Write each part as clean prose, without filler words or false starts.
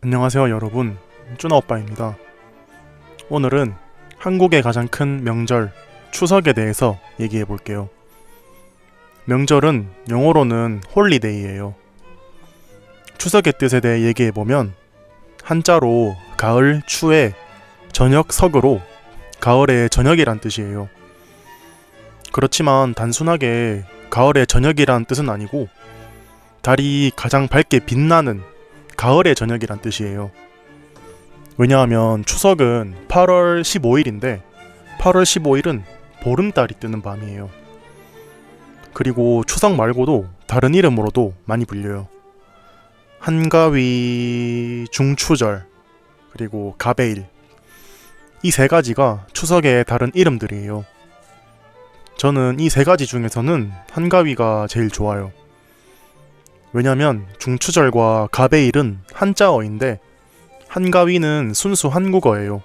안녕하세요 여러분, 쭈나오빠입니다. 오늘은 한국의 가장 큰 명절 추석에 대해서 얘기해 볼게요. 명절은 영어로는 홀리데이예요. 추석의 뜻에 대해 얘기해 보면 한자로 가을 추에 저녁 석으로 가을의 저녁이란 뜻이에요. 그렇지만 단순하게 가을의 저녁이란 뜻은 아니고 달이 가장 밝게 빛나는 가을의 저녁이란 뜻이에요. 왜냐하면 추석은 8월 15일인데 8월 15일은 보름달이 뜨는 밤이에요. 그리고 추석 말고도 다른 이름으로도 많이 불려요. 한가위, 중추절, 그리고 가베일, 이 세 가지가 추석의 다른 이름들이에요. 저는 이 세 가지 중에서는 한가위가 제일 좋아요. 왜냐면 중추절과 가베일은 한자어인데 한가위는 순수 한국어예요.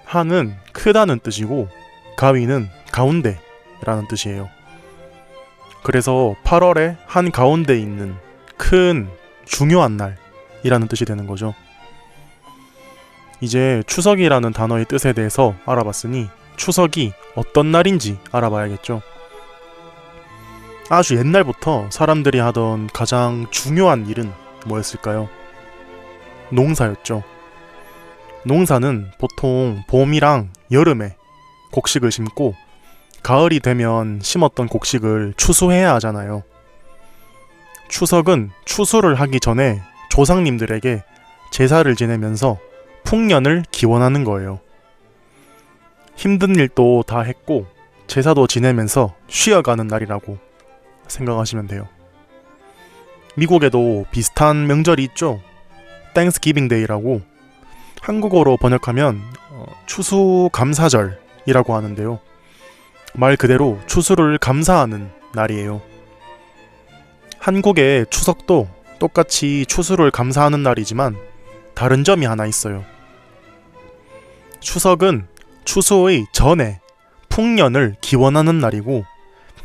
한은 크다는 뜻이고 가위는 가운데라는 뜻이에요. 그래서 8월에 한가운데 있는 큰 중요한 날이라는 뜻이 되는 거죠. 이제 추석이라는 단어의 뜻에 대해서 알아봤으니 추석이 어떤 날인지 알아봐야겠죠. 아주 옛날부터 사람들이 하던 가장 중요한 일은 뭐였을까요? 농사였죠. 농사는 보통 봄이랑 여름에 곡식을 심고 가을이 되면 심었던 곡식을 추수해야 하잖아요. 추석은 추수를 하기 전에 조상님들에게 제사를 지내면서 풍년을 기원하는 거예요. 힘든 일도 다 했고 제사도 지내면서 쉬어가는 날이라고 생각하시면 돼요. 미국에도 비슷한 명절이 있죠. 땡스기빙 데이라고 한국어로 번역하면 추수감사절이라고 하는데요. 말 그대로 추수를 감사하는 날이에요. 한국의 추석도 똑같이 추수를 감사하는 날이지만 다른 점이 하나 있어요. 추석은 추수의 전에 풍년을 기원하는 날이고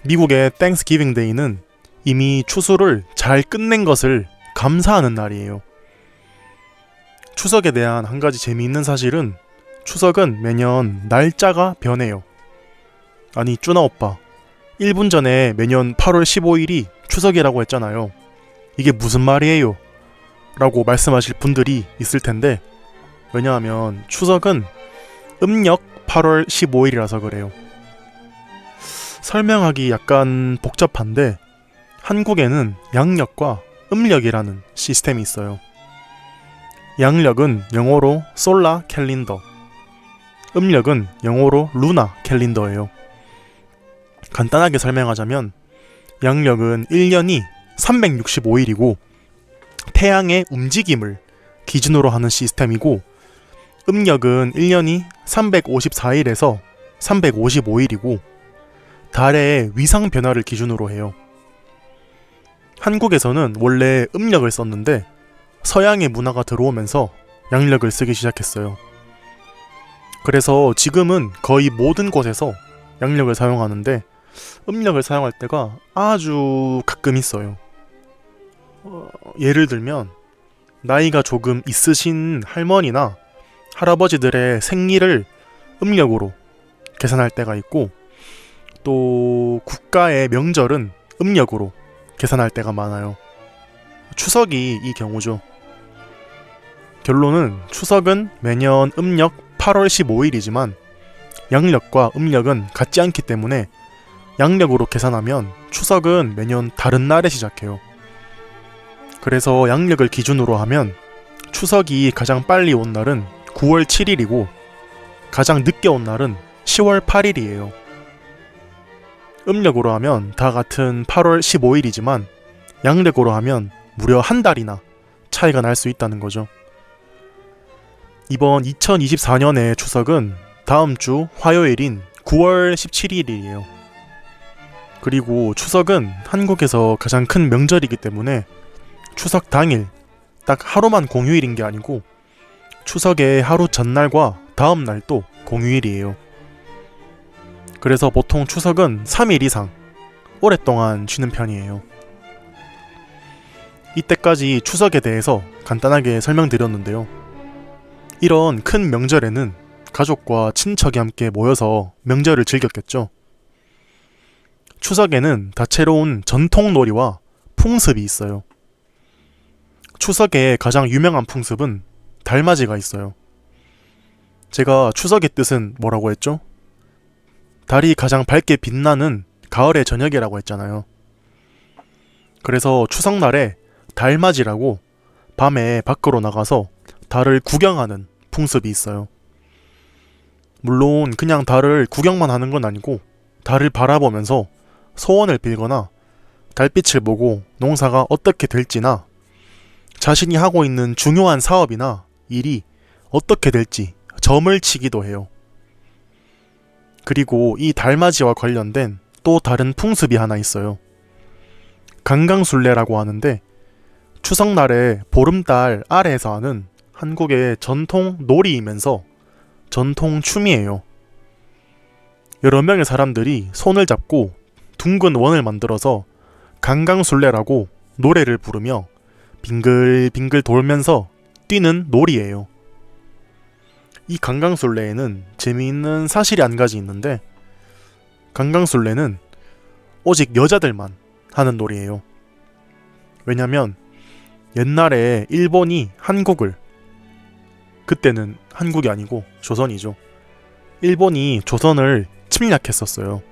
미국의 땡스기빙 데이는 이미 추수를 잘 끝낸 것을 감사하는 날이에요. 추석에 대한 한 가지 재미있는 사실은 추석은 매년 날짜가 변해요. 아니 쭈나오빠, 1분 전에 매년 8월 15일이 추석이라고 했잖아요. 이게 무슨 말이에요? 라고 말씀하실 분들이 있을 텐데 왜냐하면 추석은 음력 8월 15일이라서 그래요. 설명하기 약간 복잡한데 한국에는 양력과 음력이라는 시스템이 있어요. 양력은 영어로 솔라 캘린더, 음력은 영어로 루나 캘린더예요. 간단하게 설명하자면 양력은 1년이 365일이고 태양의 움직임을 기준으로 하는 시스템이고 음력은 1년이 354일에서 355일이고 달의 위상 변화를 기준으로 해요. 한국에서는 원래 음력을 썼는데 서양의 문화가 들어오면서 양력을 쓰기 시작했어요. 그래서 지금은 거의 모든 곳에서 양력을 사용하는데 음력을 사용할 때가 아주 가끔 있어요. 예를 들면 나이가 조금 있으신 할머니나 할아버지들의 생일을 음력으로 계산할 때가 있고 또 국가의 명절은 음력으로 계산할 때가 많아요. 추석이 이 경우죠. 결론은 추석은 매년 음력 8월 15일이지만 양력과 음력은 같지 않기 때문에 양력으로 계산하면 추석은 매년 다른 날에 시작해요. 그래서 양력을 기준으로 하면 추석이 가장 빨리 온 날은 9월 7일이고 가장 늦게 온 날은 10월 8일이에요. 음력으로 하면 다 같은 8월 15일이지만 양력으로 하면 무려 한 달이나 차이가 날 수 있다는 거죠. 이번 2024년의 추석은 다음 주 화요일인 9월 17일이에요. 그리고 추석은 한국에서 가장 큰 명절이기 때문에 추석 당일 딱 하루만 공휴일인 게 아니고 추석의 하루 전날과 다음 날도 공휴일이에요. 그래서 보통 추석은 3일 이상 오랫동안 쉬는 편이에요. 이때까지 추석에 대해서 간단하게 설명드렸는데요. 이런 큰 명절에는 가족과 친척이 함께 모여서 명절을 즐겼겠죠. 추석에는 다채로운 전통놀이와 풍습이 있어요. 추석의 가장 유명한 풍습은 달맞이가 있어요. 제가 추석의 뜻은 뭐라고 했죠? 달이 가장 밝게 빛나는 가을의 저녁이라고 했잖아요. 그래서 추석날에 달맞이라고 밤에 밖으로 나가서 달을 구경하는 풍습이 있어요. 물론 그냥 달을 구경만 하는 건 아니고 달을 바라보면서 소원을 빌거나 달빛을 보고 농사가 어떻게 될지나 자신이 하고 있는 중요한 사업이나 일이 어떻게 될지 점을 치기도 해요. 그리고 이 달맞이와 관련된 또 다른 풍습이 하나 있어요. 강강술래라고 하는데 추석날에 보름달 아래에서 하는 한국의 전통 놀이이면서 전통 춤이에요. 여러 명의 사람들이 손을 잡고 둥근 원을 만들어서 강강술래라고 노래를 부르며 빙글빙글 돌면서 뛰는 놀이예요. 이 강강술래에는 재미있는 사실이 한 가지 있는데 강강술래는 오직 여자들만 하는 놀이예요. 왜냐면 옛날에 일본이 한국을, 그때는 한국이 아니고 조선이죠. 일본이 조선을 침략했었어요.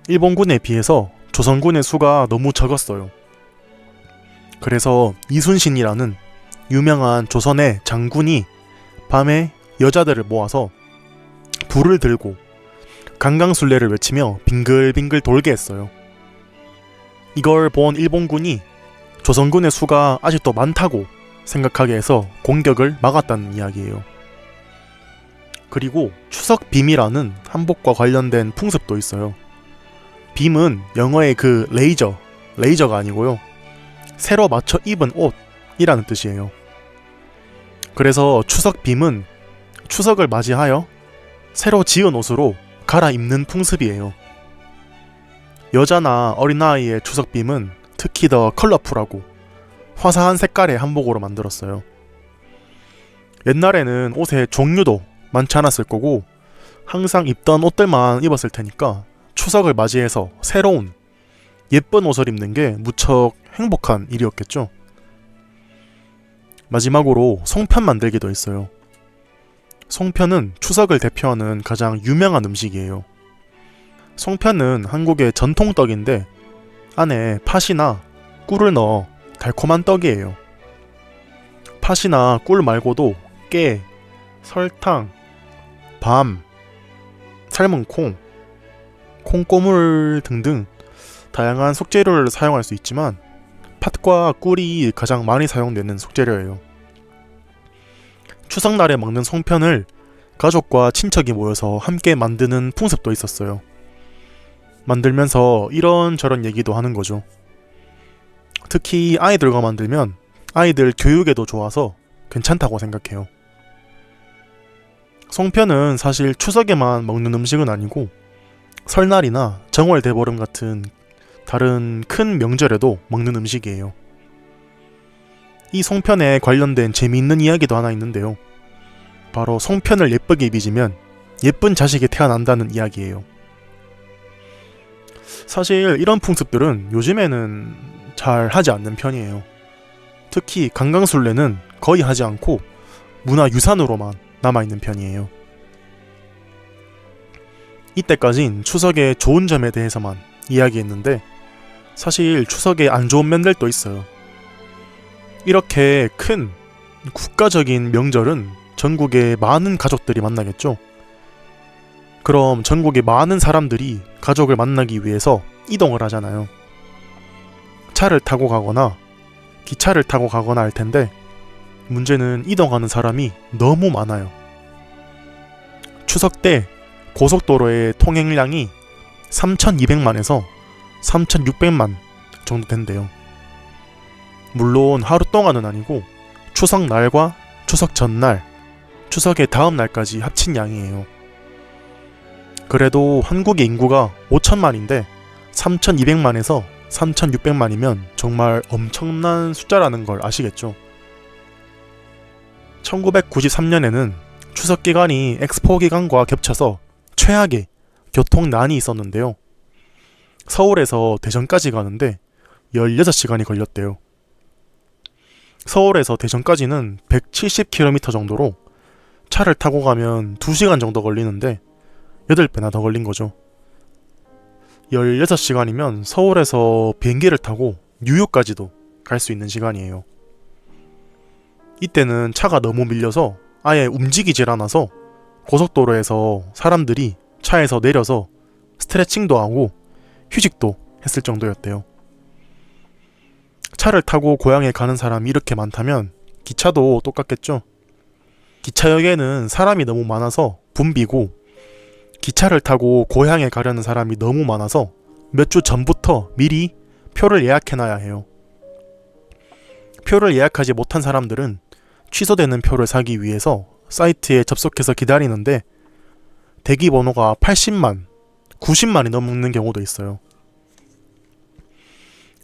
일본군에 비해서 조선군의 수가 너무 적었어요. 그래서 이순신이라는 유명한 조선의 장군이 밤에 여자들을 모아서 불을 들고 강강술래를 외치며 빙글빙글 돌게 했어요. 이걸 본 일본군이 조선군의 수가 아직도 많다고 생각하게 해서 공격을 막았다는 이야기예요. 그리고 추석 빔이라는 한복과 관련된 풍습도 있어요. 빔은 영어의 그 레이저가 아니고요. 새로 맞춰 입은 옷이라는 뜻이에요. 그래서 추석 빔은 추석을 맞이하여 새로 지은 옷으로 갈아입는 풍습이에요. 여자나 어린아이의 추석 빔은 특히 더 컬러풀하고 화사한 색깔의 한복으로 만들었어요. 옛날에는 옷의 종류도 많지 않았을 거고 항상 입던 옷들만 입었을 테니까 추석을 맞이해서 새로운 예쁜 옷을 입는 게 무척 행복한 일이었겠죠. 마지막으로 송편 만들기도 있어요. 송편은 추석을 대표하는 가장 유명한 음식이에요. 송편은 한국의 전통떡인데 안에 팥이나 꿀을 넣어 달콤한 떡이에요. 팥이나 꿀 말고도 깨, 설탕, 밤, 삶은 콩, 콩고물 등등 다양한 속재료를 사용할 수 있지만 팥과 꿀이 가장 많이 사용되는 속재료예요. 추석날에 먹는 송편을 가족과 친척이 모여서 함께 만드는 풍습도 있었어요. 만들면서 이런저런 얘기도 하는 거죠. 특히 아이들과 만들면 아이들 교육에도 좋아서 괜찮다고 생각해요. 송편은 사실 추석에만 먹는 음식은 아니고 설날이나 정월 대보름 같은 다른 큰 명절에도 먹는 음식이에요. 이 송편에 관련된 재미있는 이야기도 하나 있는데요. 바로 송편을 예쁘게 빚으면 예쁜 자식이 태어난다는 이야기예요. 사실 이런 풍습들은 요즘에는 잘 하지 않는 편이에요. 특히 강강술래는 거의 하지 않고 문화유산으로만 남아있는 편이에요. 이때까진 추석의 좋은 점에 대해서만 이야기했는데 사실 추석에 안 좋은 면들도 있어요. 이렇게 큰 국가적인 명절은 전국의 많은 가족들이 만나겠죠. 그럼 전국의 많은 사람들이 가족을 만나기 위해서 이동을 하잖아요. 차를 타고 가거나 기차를 타고 가거나 할 텐데 문제는 이동하는 사람이 너무 많아요. 추석 때 고속도로의 통행량이 3,200만에서 3,600만 정도 된대요. 물론 하루 동안은 아니고 추석 날과 추석 전날, 추석의 다음 날까지 합친 양이에요. 그래도 한국의 인구가 5천만인데 3,200만에서 3,600만이면 정말 엄청난 숫자라는 걸 아시겠죠? 1993년에는 추석 기간이 엑스포 기간과 겹쳐서 최악의 교통난이 있었는데요. 서울에서 대전까지 가는데 16시간이 걸렸대요. 서울에서 대전까지는 170km 정도로 차를 타고 가면 2시간 정도 걸리는데 8배나 더 걸린 거죠. 16시간이면 서울에서 비행기를 타고 뉴욕까지도 갈 수 있는 시간이에요. 이때는 차가 너무 밀려서 아예 움직이질 않아서 고속도로에서 사람들이 차에서 내려서 스트레칭도 하고 휴식도 했을 정도였대요. 차를 타고 고향에 가는 사람이 이렇게 많다면 기차도 똑같겠죠? 기차역에는 사람이 너무 많아서 붐비고 기차를 타고 고향에 가려는 사람이 너무 많아서 몇 주 전부터 미리 표를 예약해놔야 해요. 표를 예약하지 못한 사람들은 취소되는 표를 사기 위해서 사이트에 접속해서 기다리는데 대기 번호가 80만, 90만이 넘는 경우도 있어요.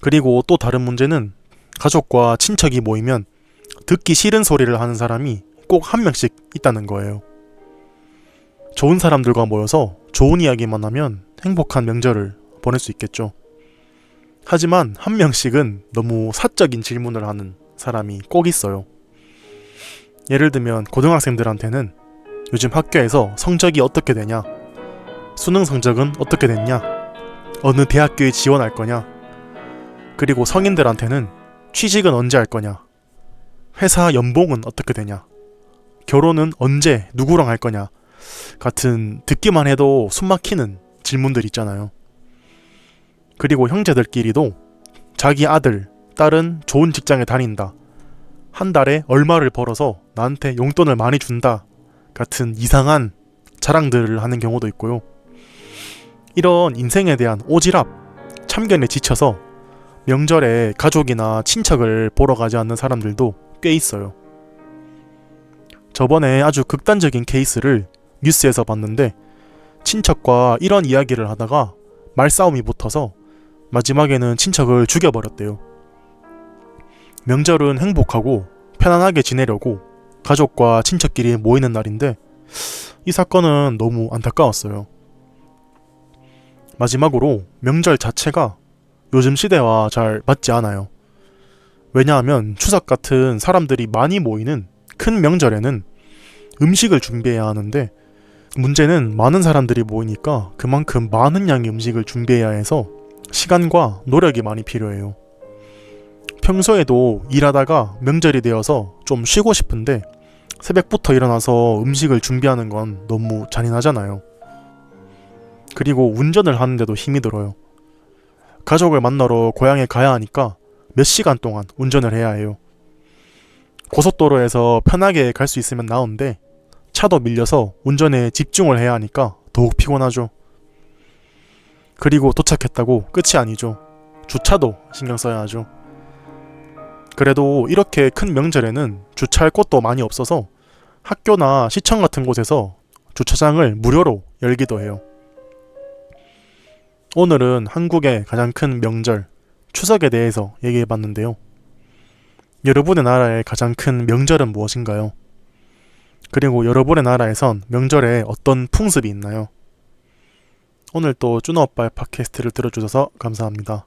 그리고 또 다른 문제는 가족과 친척이 모이면 듣기 싫은 소리를 하는 사람이 꼭 한 명씩 있다는 거예요. 좋은 사람들과 모여서 좋은 이야기만 하면 행복한 명절을 보낼 수 있겠죠. 하지만 한 명씩은 너무 사적인 질문을 하는 사람이 꼭 있어요. 예를 들면 고등학생들한테는 요즘 학교에서 성적이 어떻게 되냐? 수능 성적은 어떻게 됐냐? 어느 대학교에 지원할 거냐? 그리고 성인들한테는 취직은 언제 할 거냐? 회사 연봉은 어떻게 되냐? 결혼은 언제 누구랑 할 거냐? 같은 듣기만 해도 숨막히는 질문들 있잖아요. 그리고 형제들끼리도 자기 아들, 딸은 좋은 직장에 다닌다. 한 달에 얼마를 벌어서 나한테 용돈을 많이 준다. 같은 이상한 자랑들을 하는 경우도 있고요. 이런 인생에 대한 오지랖, 참견에 지쳐서 명절에 가족이나 친척을 보러 가지 않는 사람들도 꽤 있어요. 저번에 아주 극단적인 케이스를 뉴스에서 봤는데 친척과 이런 이야기를 하다가 말싸움이 붙어서 마지막에는 친척을 죽여버렸대요. 명절은 행복하고 편안하게 지내려고 가족과 친척끼리 모이는 날인데 이 사건은 너무 안타까웠어요. 마지막으로 명절 자체가 요즘 시대와 잘 맞지 않아요. 왜냐하면 추석 같은 사람들이 많이 모이는 큰 명절에는 음식을 준비해야 하는데 문제는 많은 사람들이 모이니까 그만큼 많은 양의 음식을 준비해야 해서 시간과 노력이 많이 필요해요. 평소에도 일하다가 명절이 되어서 좀 쉬고 싶은데 새벽부터 일어나서 음식을 준비하는 건 너무 잔인하잖아요. 그리고 운전을 하는데도 힘이 들어요. 가족을 만나러 고향에 가야 하니까 몇 시간 동안 운전을 해야 해요. 고속도로에서 편하게 갈 수 있으면 나은데 차도 밀려서 운전에 집중을 해야 하니까 더욱 피곤하죠. 그리고 도착했다고 끝이 아니죠. 주차도 신경 써야 하죠. 그래도 이렇게 큰 명절에는 주차할 곳도 많이 없어서 학교나 시청 같은 곳에서 주차장을 무료로 열기도 해요. 오늘은 한국의 가장 큰 명절, 추석에 대해서 얘기해봤는데요. 여러분의 나라의 가장 큰 명절은 무엇인가요? 그리고 여러분의 나라에선 명절에 어떤 풍습이 있나요? 오늘 또 쭈노오빠의 팟캐스트를 들어주셔서 감사합니다.